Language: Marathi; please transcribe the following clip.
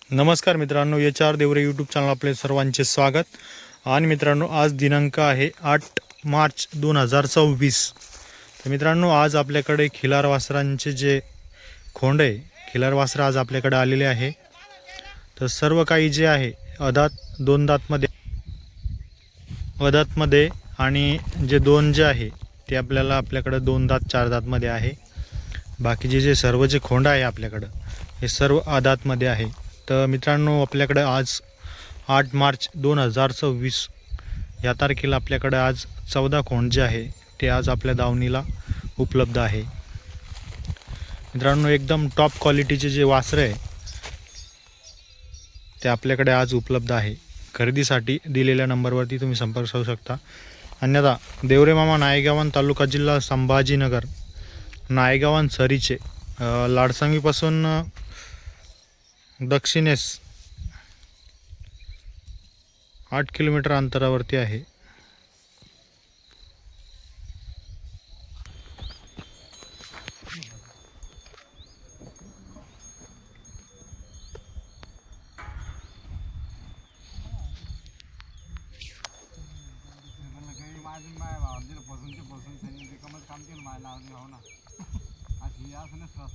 नमस्कार मित्रांनो, HR देवरे यूट्यूब चॅनल आपले सर्वांचे स्वागत। आणि मित्रांनो, आज दिनांक आहे 8 मार्च 2024। तर मित्रांनो, आज आपल्याकडे खिलार वासरांचे जे खोंड आहे, खिलार वासरं आज आपल्याकडे आलेले आहे। तर सर्व काही जे आहे दोन दातमध्ये आणि जे दोन जे आहे ते आपल्याकडे दोन दात चार दातमध्ये आहे। बाकीचे जे सर्व जे खोंड आहे आपल्याकडं हे सर्व आदातमध्ये आहे। तर मित्रांनो, आपल्याकडे आज 8 मार्च 2026 या तारखेला आपल्याकडे आज 14 खोंड जे आहे ते आज आपल्या दावणीला उपलब्ध आहे। मित्रांनो, एकदम टॉप क्वालिटीचे जे वासरे आहे ते आपल्याकडे आज उपलब्ध आहे। खरेदीसाठी दिलेल्या नंबरवरती तुम्ही संपर्क साधू शकता। अन्यथा देवरे मामा, नायगावन, तालुका जिल्हा संभाजीनगर, नायगावन सरीचे लाडसांगीपासून दक्षिणेस 8 किलोमीटर अंतरावरती आहे। काम केलं मायला हो ना अशी असं नसतं